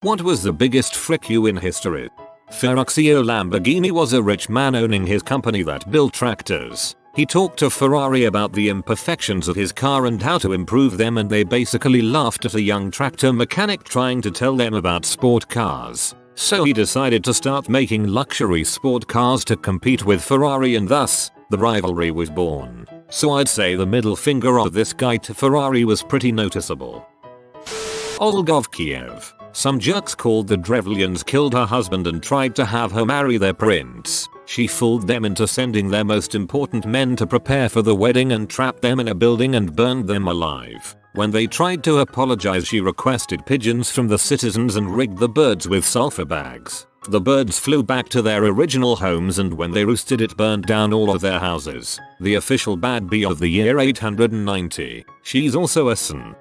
What was the biggest frick you in history? Ferruccio Lamborghini was a rich man owning his company that built tractors. He talked to Ferrari about the imperfections of his car and how to improve them, and they basically laughed at a young tractor mechanic trying to tell them about sport cars. So he decided to start making luxury sport cars to compete with Ferrari, and thus, the rivalry was born. So I'd say the middle finger of this guy to Ferrari was pretty noticeable. Olga of Kiev. Some jerks called the Drevlians killed her husband and tried to have her marry their prince. She fooled them into sending their most important men to prepare for the wedding and trapped them in a building and burned them alive. When they tried to apologize, she requested pigeons from the citizens and rigged the birds with sulfur bags. The birds flew back to their original homes, and when they roosted it burned down all of their houses. The official bad bee of the year 890. She's also a son.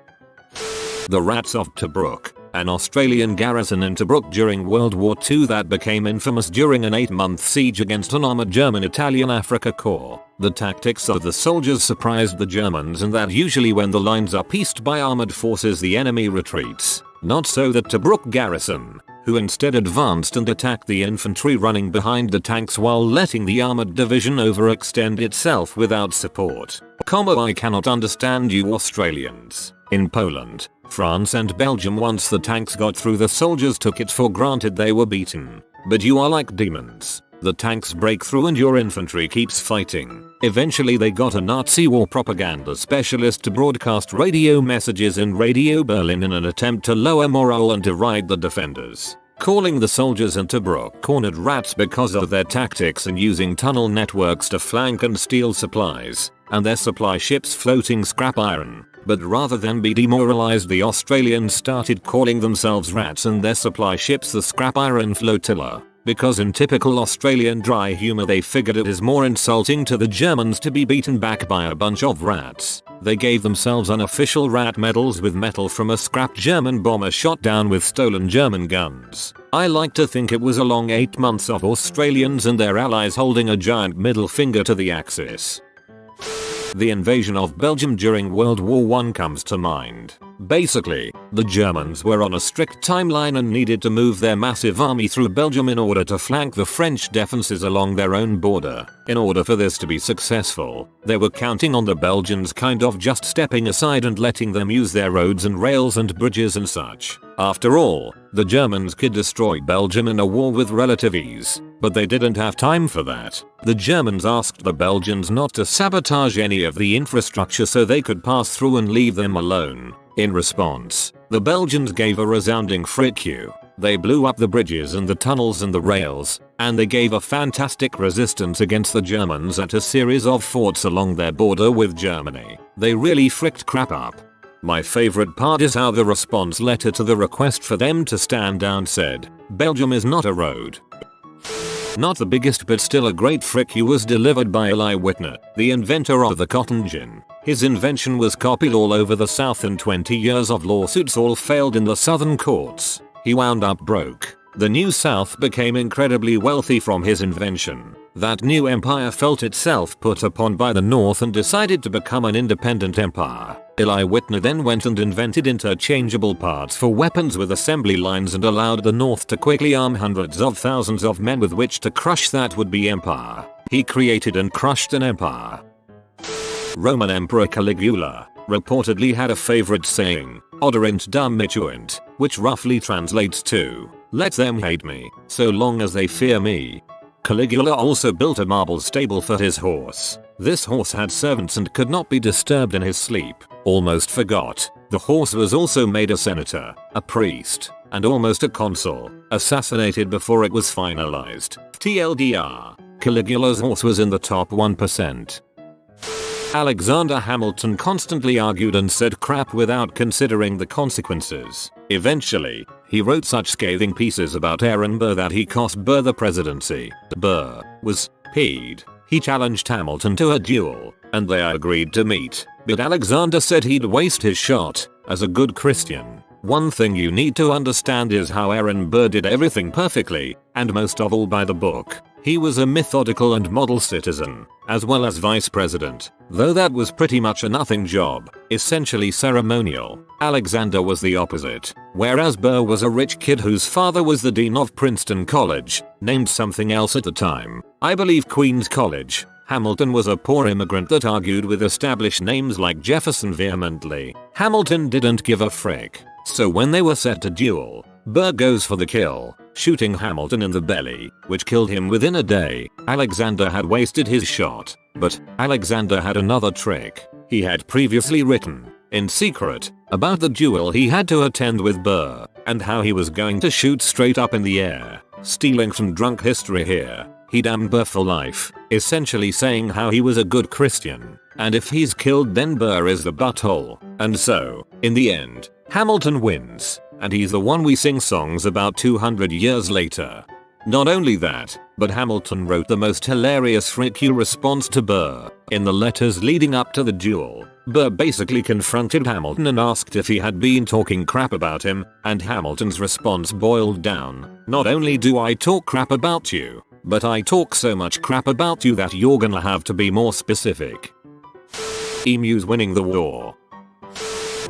The Rats of Tobruk. An Australian garrison in Tobruk during World War II that became infamous during an 8-month siege against an armored German-Italian Afrika Korps. The tactics of the soldiers surprised the Germans in that usually when the lines are pieced by armored forces the enemy retreats. Not so the Tobruk garrison, who instead advanced and attacked the infantry running behind the tanks while letting the armored division overextend itself without support. I cannot understand you Australians. In Poland, France and Belgium, once the tanks got through, the soldiers took it for granted they were beaten. But you are like demons. The tanks break through and your infantry keeps fighting. Eventually they got a Nazi war propaganda specialist to broadcast radio messages in Radio Berlin in an attempt to lower morale and deride the defenders, calling the soldiers in Tobruk cornered rats because of their tactics and using tunnel networks to flank and steal supplies, and their supply ships floating scrap iron. But rather than be demoralized, the Australians started calling themselves rats and their supply ships the scrap iron flotilla, because in typical Australian dry humor they figured it is more insulting to the Germans to be beaten back by a bunch of rats. They gave themselves unofficial rat medals with metal from a scrap German bomber shot down with stolen German guns. I like to think it was a long 8 months of Australians and their allies holding a giant middle finger to the Axis. The invasion of Belgium during World War I comes to mind. Basically, the Germans were on a strict timeline and needed to move their massive army through Belgium in order to flank the French defenses along their own border. In order for this to be successful, they were counting on the Belgians kind of just stepping aside and letting them use their roads and rails and bridges and such. After all, the Germans could destroy Belgium in a war with relative ease, but they didn't have time for that. The Germans asked the Belgians not to sabotage any of the infrastructure so they could pass through and leave them alone. In response, the Belgians gave a resounding frick you. They blew up the bridges and the tunnels and the rails, and they gave a fantastic resistance against the Germans at a series of forts along their border with Germany. They really fricked crap up. My favorite part is how the response letter to the request for them to stand down said, "Belgium is not a road." Not the biggest but still a great frick you was delivered by Whitney, the inventor of the cotton gin. His invention was copied all over the South and 20 years of lawsuits all failed in the Southern courts. He wound up broke. The New South became incredibly wealthy from his invention. That new empire felt itself put upon by the North and decided to become an independent empire. Whitney then went and invented interchangeable parts for weapons with assembly lines and allowed the North to quickly arm hundreds of thousands of men with which to crush that would-be empire. He created and crushed an empire. Roman Emperor Caligula reportedly had a favorite saying, "Oderint damituint," which roughly translates to, "Let them hate me, so long as they fear me." Caligula also built a marble stable for his horse. This horse had servants and could not be disturbed in his sleep. Almost forgot, the horse was also made a senator, a priest, and almost a consul, assassinated before it was finalized. TLDR, Caligula's horse was in the top 1%. Alexander Hamilton constantly argued and said crap without considering the consequences. Eventually, he wrote such scathing pieces about Aaron Burr that he cost Burr the presidency. Burr was peed. He challenged Hamilton to a duel, and they agreed to meet, but Alexander said he'd waste his shot. As a good Christian, one thing you need to understand is how Aaron Burr did everything perfectly, and most of all by the book. He was a methodical and model citizen, as well as vice president, though that was pretty much a nothing job, essentially ceremonial. Alexander was the opposite, whereas Burr was a rich kid whose father was the dean of Princeton College, named something else at the time, I believe Queen's College. Hamilton was a poor immigrant that argued with established names like Jefferson vehemently. Hamilton didn't give a frick, so when they were set to duel, Burr goes for the kill, shooting Hamilton in the belly, which killed him within a day. Alexander had wasted his shot, but Alexander had another trick. He had previously written, in secret, about the duel he had to attend with Burr, and how he was going to shoot straight up in the air. Stealing from drunk history here, he damned Burr for life, essentially saying how he was a good Christian, and if he's killed then Burr is the butthole. And so, in the end, Hamilton wins, and he's the one we sing songs about 200 years later. Not only that, but Hamilton wrote the most hilarious frick you response to Burr. In the letters leading up to the duel, Burr basically confronted Hamilton and asked if he had been talking crap about him, and Hamilton's response boiled down, "Not only do I talk crap about you, but I talk so much crap about you that you're gonna have to be more specific." Emus winning the war.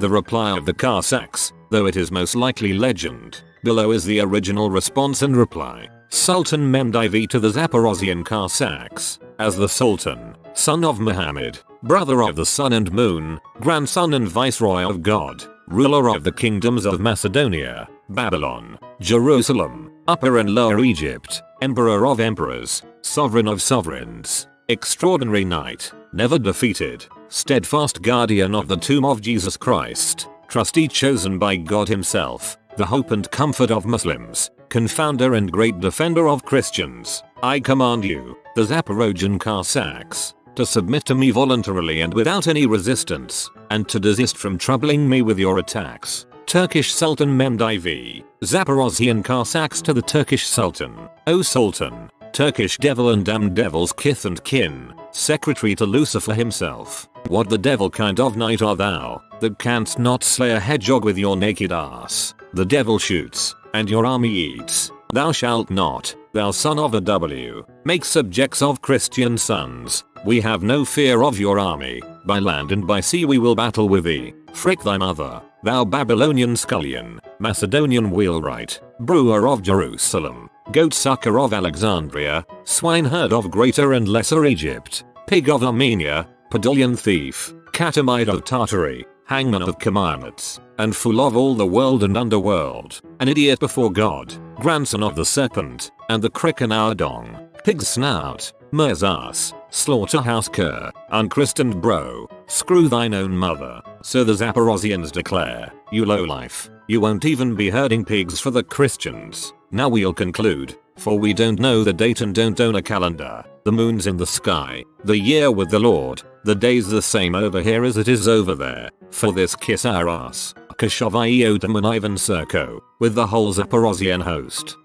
The reply of the Cossacks, though it is most likely legend. Below is the original response and reply. Sultan Mehmed IV to the Zaporozhian Cossacks, as the Sultan, son of Muhammad, brother of the sun and moon, grandson and viceroy of God, ruler of the kingdoms of Macedonia, Babylon, Jerusalem, Upper and Lower Egypt, emperor of emperors, sovereign of sovereigns, extraordinary knight, never defeated, steadfast guardian of the tomb of Jesus Christ, trustee chosen by God himself, the hope and comfort of Muslims, confounder and great defender of Christians, I command you, the Zaporozhian Cossacks, to submit to me voluntarily and without any resistance, and to desist from troubling me with your attacks. Turkish Sultan Mehmed IV, Zaporozhian Cossacks to the Turkish Sultan, O Sultan, Turkish devil and damned devil's kith and kin, secretary to Lucifer himself, what the devil kind of knight art thou, that canst not slay a hedgehog with your naked ass? The devil shoots, and your army eats. Thou shalt not, thou son of a W, make subjects of Christian sons. We have no fear of your army, by land and by sea we will battle with thee. Frick thy mother, thou Babylonian scullion, Macedonian wheelwright, brewer of Jerusalem, goat-sucker of Alexandria, swineherd of Greater and Lesser Egypt, pig of Armenia, Podolian thief, catamite of Tartary, hangman of Kamianets, and fool of all the world and underworld, an idiot before God, grandson of the serpent, and the Krikanauer dong, pig's snout, mer's ass, slaughterhouse cur, unchristened bro, screw thine own mother. So the Zaporozhians declare, you lowlife, you won't even be herding pigs for the Christians. Now we'll conclude, for we don't know the date and don't own a calendar, the moon's in the sky, the year with the Lord, the day's the same over here as it is over there, for this kiss our ass, Kashavai Otam Ivan Serko, with the whole Zaporozhian host.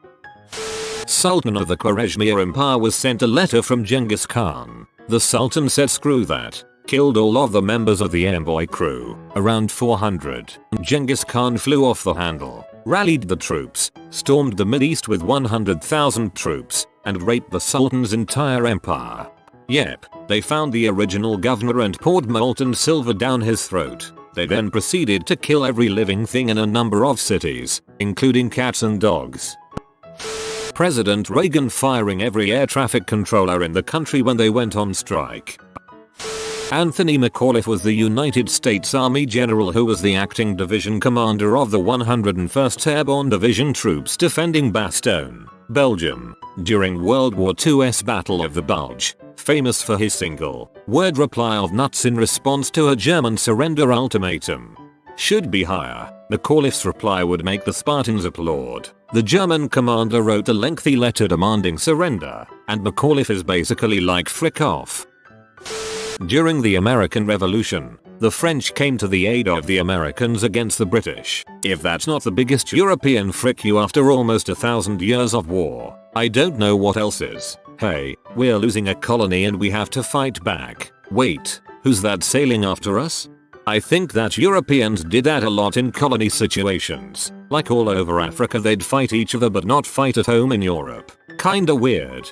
Sultan of the Khwarezmiya Empire was sent a letter from Genghis Khan. The Sultan said screw that, killed all of the members of the envoy crew, around 400. Genghis Khan flew off the handle, rallied the troops, stormed the Mideast with 100,000 troops, and raped the Sultan's entire empire. Yep, they found the original governor and poured molten silver down his throat. They then proceeded to kill every living thing in a number of cities, including cats and dogs. President Reagan firing every air traffic controller in the country when they went on strike. Anthony McAuliffe was the United States Army general who was the acting division commander of the 101st Airborne Division troops defending Bastogne, Belgium, during World War II's Battle of the Bulge, famous for his single-word reply of nuts in response to a German surrender ultimatum. Should be higher, McAuliffe's reply would make the Spartans applaud. The German commander wrote a lengthy letter demanding surrender, and McAuliffe is basically like frick off. During the American Revolution, the French came to the aid of the Americans against the British. If that's not the biggest European frick you after almost 1,000 years of war, I don't know what else is. Hey, we're losing a colony and we have to fight back. Wait, who's that sailing after us? I think that Europeans did that a lot in colony situations. Like all over Africa they'd fight each other but not fight at home in Europe. Kinda weird.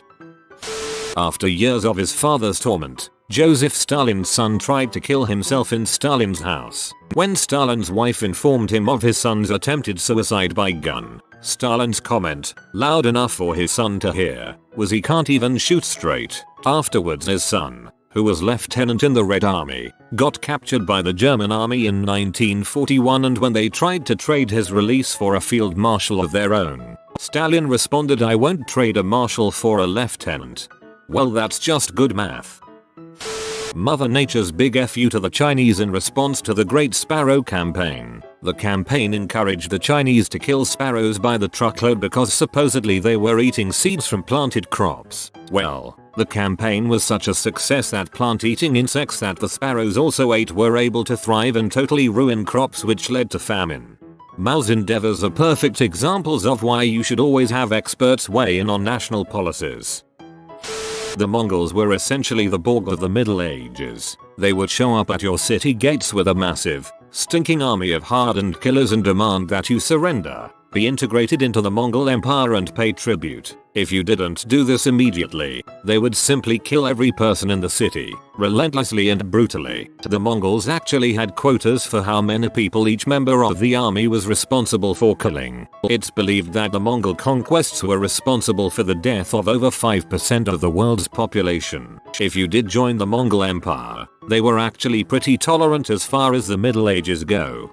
After years of his father's torment, Joseph Stalin's son tried to kill himself in Stalin's house. When Stalin's wife informed him of his son's attempted suicide by gun, Stalin's comment, loud enough for his son to hear, was he can't even shoot straight. Afterwards his son, who was lieutenant in the Red Army, got captured by the German army in 1941, and when they tried to trade his release for a field marshal of their own, Stalin responded, "I won't trade a marshal for a lieutenant." Well, that's just good math. Mother Nature's big FU to the Chinese in response to the Great Sparrow Campaign. The campaign encouraged the Chinese to kill sparrows by the truckload because supposedly they were eating seeds from planted crops. Well, the campaign was such a success that plant-eating insects that the sparrows also ate were able to thrive and totally ruin crops, which led to famine. Mao's endeavors are perfect examples of why you should always have experts weigh in on national policies. The Mongols were essentially the Borg of the Middle Ages. They would show up at your city gates with a massive, stinking army of hardened killers and demand that you surrender, be integrated into the Mongol Empire and pay tribute. If you didn't do this immediately, they would simply kill every person in the city, relentlessly and brutally. The Mongols actually had quotas for how many people each member of the army was responsible for killing. It's believed that the Mongol conquests were responsible for the death of over 5% of the world's population. If you did join the Mongol Empire, they were actually pretty tolerant as far as the Middle Ages go.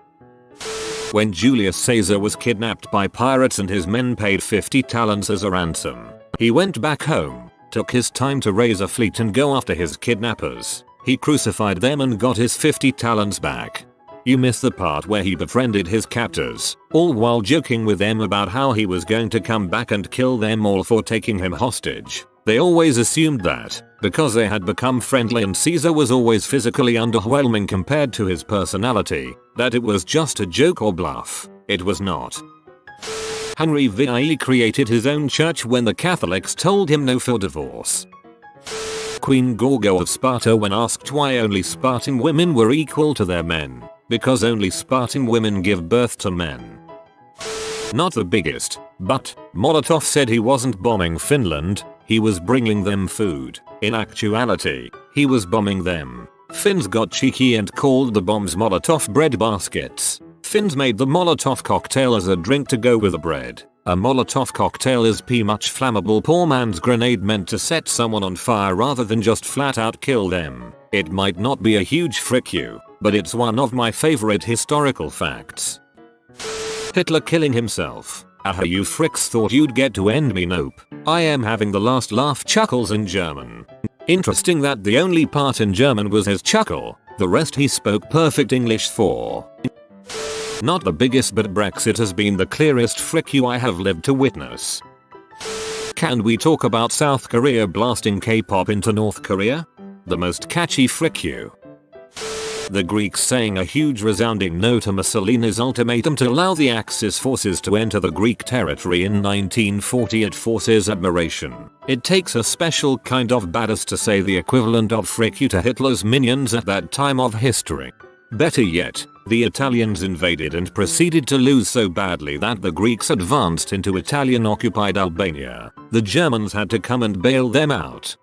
When Julius Caesar was kidnapped by pirates and his men paid 50 talents as a ransom, he went back home, took his time to raise a fleet and go after his kidnappers. He crucified them and got his 50 talents back. You miss the part where he befriended his captors, all while joking with them about how he was going to come back and kill them all for taking him hostage. They always assumed that, because they had become friendly and Caesar was always physically underwhelming compared to his personality, that it was just a joke or bluff. It was not. Henry VIII created his own church when the Catholics told him no for divorce. Queen Gorgo of Sparta, when asked why only Spartan women were equal to their men, because only Spartan women give birth to men. Not the biggest, but Molotov said he wasn't bombing Finland, he was bringing them food. In actuality, he was bombing them. Finns got cheeky and called the bombs Molotov bread baskets. Finns made the Molotov cocktail as a drink to go with the bread. A Molotov cocktail is much flammable poor man's grenade meant to set someone on fire rather than just flat out kill them. It might not be a huge frick you, but it's one of my favorite historical facts. Hitler killing himself. Aha, you fricks thought you'd get to end me? Nope. I am having the last laugh chuckles in German. Interesting that the only part in German was his chuckle, the rest he spoke perfect English for. Not the biggest, but Brexit has been the clearest frick you I have lived to witness. Can we talk about South Korea blasting K-pop into North Korea? The most catchy frick you. The Greeks saying a huge resounding no to Mussolini's ultimatum to allow the Axis forces to enter the Greek territory in 1940. It forces admiration. It takes a special kind of badass to say the equivalent of frick you to Hitler's minions at that time of history. Better yet, the Italians invaded and proceeded to lose so badly that the Greeks advanced into Italian-occupied Albania. The Germans had to come and bail them out.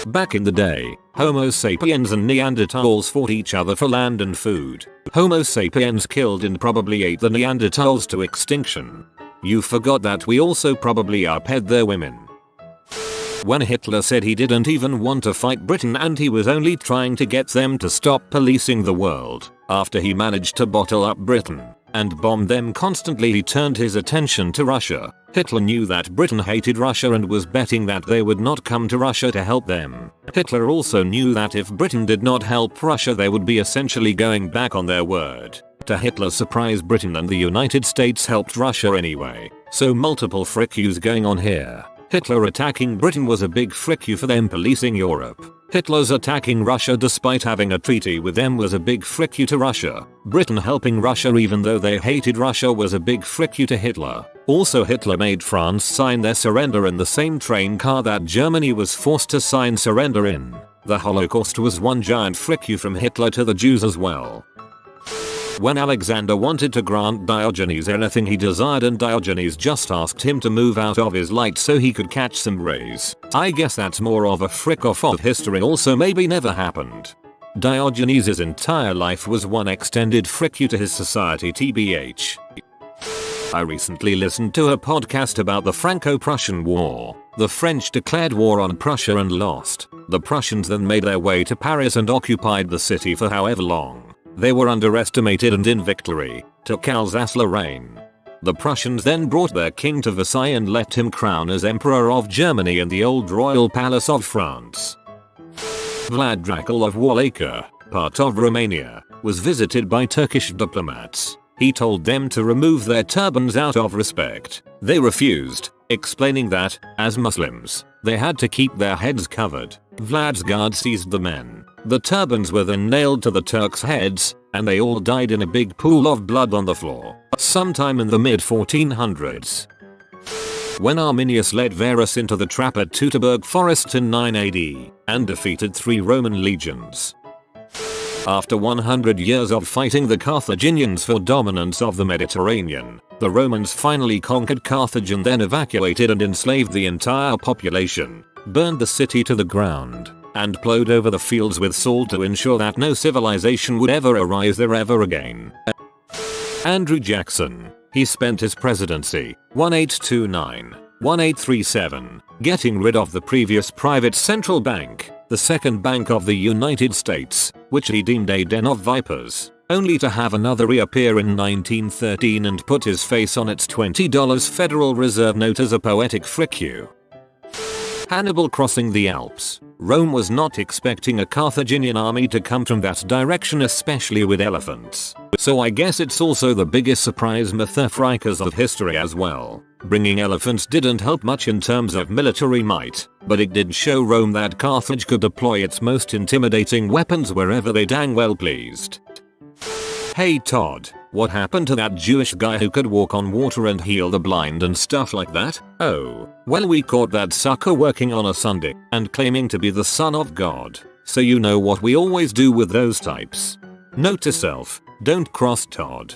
Back in the day, Homo sapiens and Neanderthals fought each other for land and food. Homo sapiens killed and probably ate the Neanderthals to extinction. You forgot that we also probably outped their women. When Hitler said he didn't even want to fight Britain and he was only trying to get them to stop policing the world, after he managed to bottle up Britain and bomb them constantly, he turned his attention to Russia. Hitler knew that Britain hated Russia and was betting that they would not come to Russia to help them. Hitler also knew that if Britain did not help Russia, they would be essentially going back on their word. To Hitler's surprise, Britain and the United States helped Russia anyway. So multiple frick yous going on here. Hitler attacking Britain was a big frick you for them policing Europe. Hitler's attacking Russia despite having a treaty with them was a big frick you to Russia. Britain helping Russia even though they hated Russia was a big frick you to Hitler. Also, Hitler made France sign their surrender in the same train car that Germany was forced to sign surrender in. The Holocaust was one giant frick you from Hitler to the Jews as well. When Alexander wanted to grant Diogenes anything he desired and Diogenes just asked him to move out of his light so he could catch some rays. I guess that's more of a frick off of history, also maybe never happened. Diogenes' entire life was one extended frick you to his society tbh. I recently listened to a podcast about the Franco-Prussian War. The French declared war on Prussia and lost. The Prussians then made their way to Paris and occupied the city for however long. They were underestimated and in victory took Alsace-Lorraine. The Prussians then brought their king to Versailles and let him crown as Emperor of Germany in the old royal palace of France. Vlad Dracul of Wallachia, part of Romania, was visited by Turkish diplomats. He told them to remove their turbans out of respect. They refused, explaining that, as Muslims, they had to keep their heads covered. Vlad's guard seized the men. The turbans were then nailed to the Turks' heads, and they all died in a big pool of blood on the floor, sometime in the mid-1400s. When Arminius led Varus into the trap at Tobruk forest in 9 AD, and defeated 3 Roman legions. After 100 years of fighting the Carthaginians for dominance of the Mediterranean, the Romans finally conquered Carthage and then evacuated and enslaved the entire population, burned the city to the ground, and plowed over the fields with salt to ensure that no civilization would ever arise there ever again. Andrew Jackson. He spent his presidency, 1829-1837, getting rid of the previous private central bank, the second bank of the United States, which he deemed a den of vipers, only to have another reappear in 1913 and put his face on its $20 Federal Reserve note as a poetic frick you. Hannibal crossing the Alps. Rome was not expecting a Carthaginian army to come from that direction, especially with elephants. So I guess it's also the biggest surprise metaphoricas of history as well. Bringing elephants didn't help much in terms of military might, but it did show Rome that Carthage could deploy its most intimidating weapons wherever they dang well pleased. Hey Todd, what happened to that Jewish guy who could walk on water and heal the blind and stuff like that? Oh, well, we caught that sucker working on a Sunday and claiming to be the son of God. So you know what we always do with those types. Note to self, don't cross Todd.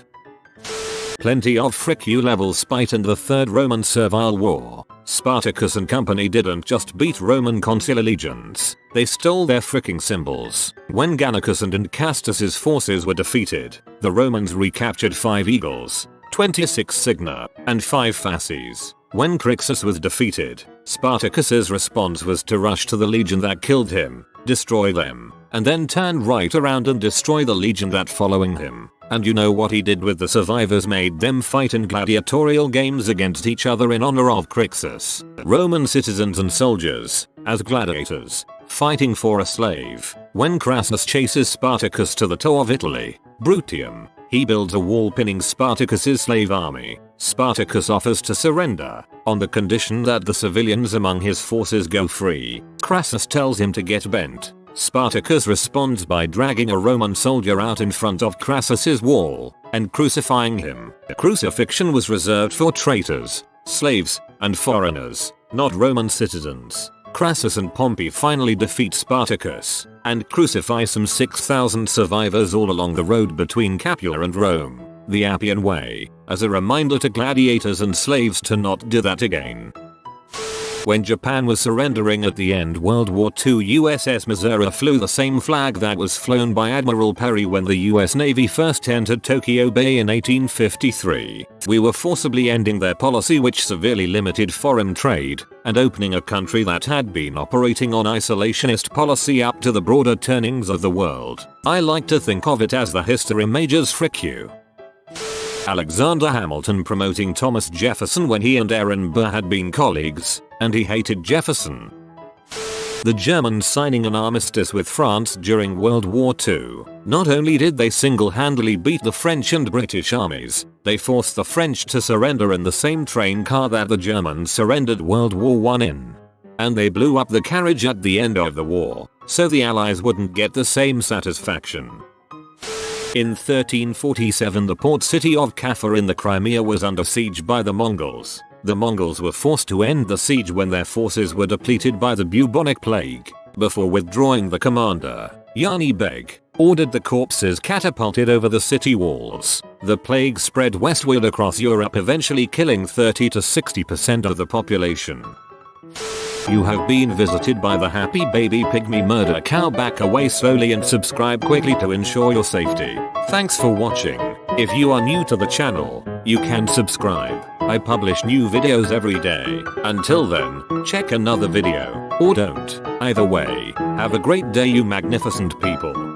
Plenty of frick you level spite in the Third Roman Servile War. Spartacus and company didn't just beat Roman consular legions, they stole their fricking symbols. When Gannicus and Castus's forces were defeated, the Romans recaptured 5 eagles, 26 cygna, and 5 fasces. When Crixus was defeated, Spartacus's response was to rush to the legion that killed him, destroy them, and then turn right around and destroy the legion that following him. And you know what he did with the survivors? Made them fight in gladiatorial games against each other in honor of Crixus. Roman citizens and soldiers, as gladiators, fighting for a slave. When Crassus chases Spartacus to the toe of Italy, Brutium, he builds a wall pinning Spartacus's slave army. Spartacus offers to surrender, on the condition that the civilians among his forces go free. Crassus tells him to get bent. Spartacus responds by dragging a Roman soldier out in front of Crassus's wall and crucifying him. Crucifixion was reserved for traitors, slaves, and foreigners, not Roman citizens. Crassus and Pompey finally defeat Spartacus and crucify some 6,000 survivors all along the road between Capua and Rome, the Appian Way, as a reminder to gladiators and slaves to not do that again. When Japan was surrendering at the end World War II, USS Missouri flew the same flag that was flown by Admiral Perry when the US Navy first entered Tokyo Bay in 1853. We were forcibly ending their policy which severely limited foreign trade, and opening a country that had been operating on isolationist policy up to the broader turnings of the world. I like to think of it as the history majors frick you. Alexander Hamilton promoting Thomas Jefferson when he and Aaron Burr had been colleagues, and he hated Jefferson. The Germans signing an armistice with France during World War II. Not only did they single-handedly beat the French and British armies, they forced the French to surrender in the same train car that the Germans surrendered World War I in. And they blew up the carriage at the end of the war, so the Allies wouldn't get the same satisfaction. In 1347 the port city of Kaffa in the Crimea was under siege by the Mongols. The Mongols were forced to end the siege when their forces were depleted by the bubonic plague, before withdrawing the commander, Yani Beg, ordered the corpses catapulted over the city walls. The plague spread westward across Europe, eventually killing 30 to 60% of the population. You have been visited by the happy baby pygmy murder cow. Back away slowly and subscribe quickly to ensure your safety. Thanks for watching. If you are new to the channel, you can subscribe. I publish new videos every day. Until then, check another video, or don't. Either way, have a great day you magnificent people.